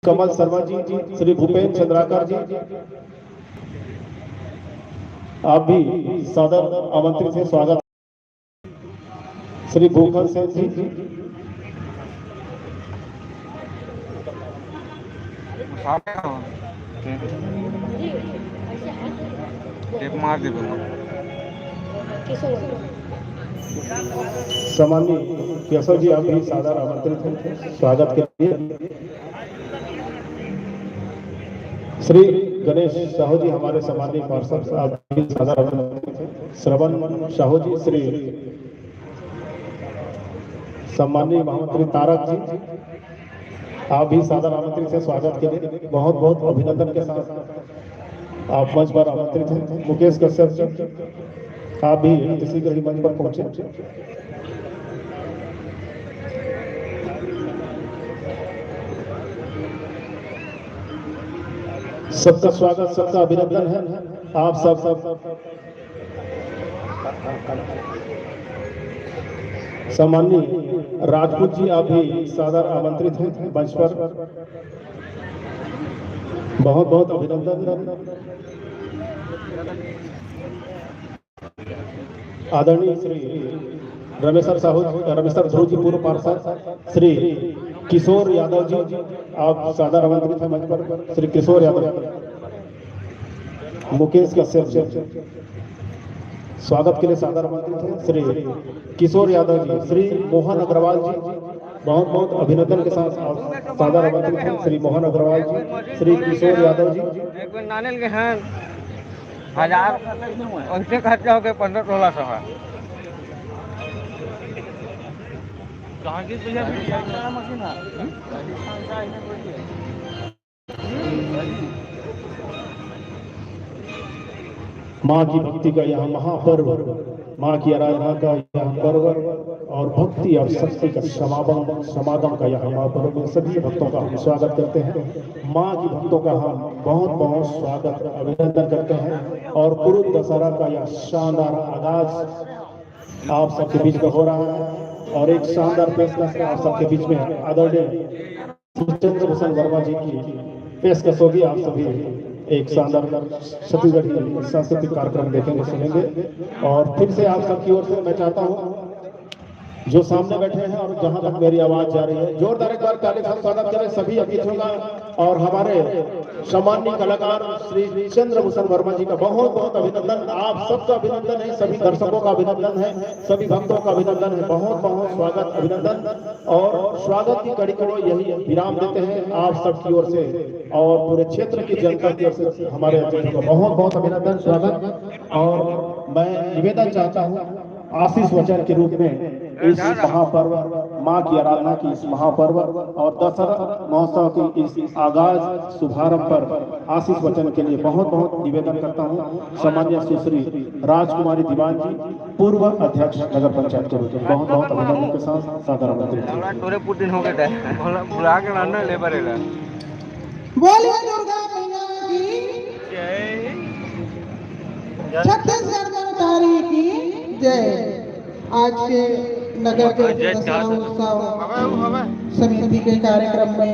कमल शर्मा जी, श्री भूपेन्द्र चंद्राकर जी, आप भी सादर आमंत्रित हैं। स्वागत। श्री भूखल सेन जी, सामान्य केशव जी, आप भी सादर आमंत्रित हैं। स्वागत के लिए श्री गणेश साहू जी, हमारे सामान्य पार्षद, आप भी सादर आमंत्रित हैं। श्रवण साहू जी, श्री सम्माननीय महामंत्री तारक जी, आप भी सादर आमंत्रित हैं। स्वागत के लिए बहुत बहुत अभिनंदन के साथ आप मंच पर आमंत्रित हैं। मुकेश कश्यप जी, आप भी इसी के ही मंच पर पहुंचे। सबका स्वागत, सबका अभिनंदन है। आप सब सामान्य राजपूत जी, आप भी सादर आमंत्रित हैं मंच पर। बहुत बहुत अभिनंदन। आदरणीय श्री रमेश्वर ध्रुव जी, पूर्व पार्षद, श्री किशोर यादव जी, आप सादर आमंत्रित हैं मंच पर। श्री किशोर यादव, मुकेश कश्यप जी, स्वागत के लिए सादर आमंत्रित हैं। श्री किशोर यादव जी, श्री मोहन अग्रवाल जी, बहुत बहुत अभिनंदन के साथ आप सादर आमंत्रित हैं। श्री मोहन अग्रवाल जी, श्री किशोर यादव जी, हजार उनसे खर्चा हो गए 15-1600 कहाँ की मशीन माँ की भक्ति का यह महापर्व, माँ की आराधना का यह पर्व और भक्ति और शक्ति का समागम का यह महापर्व में सभी भक्तों का हम स्वागत करते हैं। माँ की भक्तों का हम बहुत बहुत स्वागत अभिनंदन करते हैं। और पूर्व दशहरा का यह शानदार आगाज आप सबके बीच में हो रहा है और एक शानदार पेशकश आप सबके बीच में आदरणीय चंद्रभूषण वर्मा जी की पेशकश होगी। आप सभी एक शानदार छत्तीसगढ़ी सांस्कृतिक कार्यक्रम देखेंगे, सुनेंगे। और फिर से आप सबकी ओर से मैं चाहता हूँ जो सामने बैठे हैं और जहां तक मेरी आवाज जा रही है, जोरदार एक बार ताली से स्वागत करें सभी अतिथियों का। और हमारे सम्माननीय कलाकार श्री चंद्रभूषण वर्मा जी का बहुत बहुत अभिनंदन। आप सबका अभिनंदन है, सभी दर्शकों का अभिनंदन है, सभी भक्तों का अभिनंदन है। बहुत बहुत स्वागत, अभिनंदन। और स्वागत की कड़ी को यही विराम देते हैं आप सबकी ओर से और पूरे क्षेत्र की जनता की ओर से हमारे अतिथियों का बहुत बहुत अभिनंदन, स्वागत। और मैं निवेदन चाहता हूँ आशीष वचन के रूप में इस महापर्व, माँ की आराधना की इस महापर्व और दशहरा महोत्सव की इस आगाज शुभारंभ पर आशीष वचन के लिए बहुत बहुत निवेदन करता हूँ सम्माननीय सुश्री राजकुमारी दीवान जी, पूर्व अध्यक्ष नगर पंचायत के रूप में बहुत बहुत अभिनंदन के साथ सादर आमंत्रित। छत्तीसगढ़ जनता की जय। आज के नगर के दशहरा उत्सव समिति के कार्यक्रम में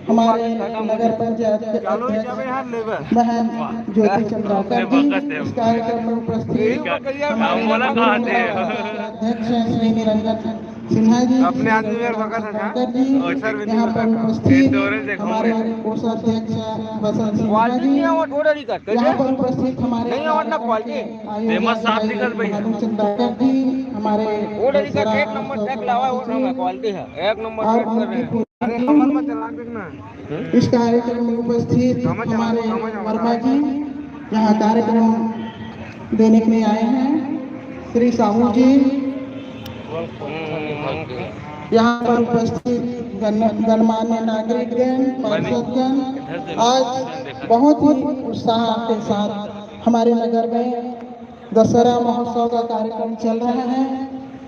हमारे नगर पंचायत के अध्यक्ष बहन ज्योति चंद्राकर जी, इस कार्यक्रम में उपस्थित हमारे अध्यक्ष श्री निरंजन सिन्हा जी, अपने आदमी यहाँ पर उपस्थित हमारे कोषाध्यक्ष बसंत सिन्हा जी, यहाँ पर उपस्थित हमारे चंद्राकर जी, हमारे इस कार्यक्रम में उपस्थित हमारे वर्मा जी यहाँ कार्यक्रम देने के लिए आए हैं। श्री साहू जी यहाँ पर उपस्थित गणमान्य नागरिकगण, पार्षदगण, आज बहुत ही उत्साह के साथ हमारे नगर में दशहरा महोत्सव का कार्यक्रम चल रहा है।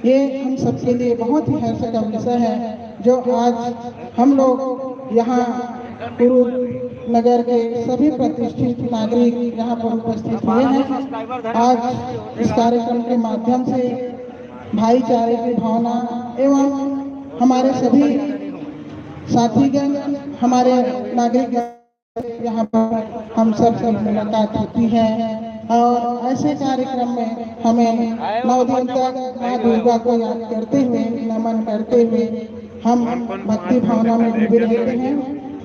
ये हम सबके लिए बहुत ही हर्ष का विषय है जो आज हम लोग यहाँ पूर्व नगर के सभी प्रतिष्ठित नागरिक यहाँ पर उपस्थित हुए हैं। आज इस कार्यक्रम के माध्यम से भाईचारे की भावना एवं हमारे सभी साथीगण, हमारे नागरिक यहाँ पर हम सब की मुलाकात होती है और ऐसे कार्यक्रम में हमें 9 दिन तक माँ दुर्गा को याद करते हुए, नमन करते हुए हम भक्ति भावना में डूबे रहते हैं।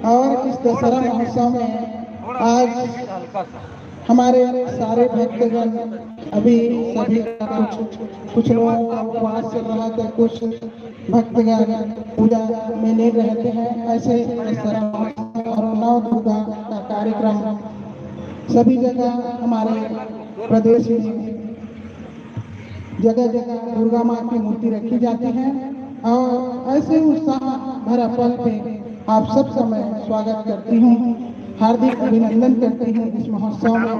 और इस दशहरा महोत्सव में आज हमारे सारे भक्तगण अभी सभी कुछ लोगों का उपवास चल रहा था, कुछ भक्तगण पूजा में लीन रहते हैं। ऐसे दशहरा महोत्सव और नौ दुर्गा का कार्यक्रम सभी जगह हमारे प्रदेश में जगह जगह दुर्गा माँ की मूर्ति रखी जाती है और ऐसे उत्साह भरा पल पे आप सबका मैं स्वागत करती हूँ, हार्दिक अभिनंदन करती हूँ इस महोत्सव में।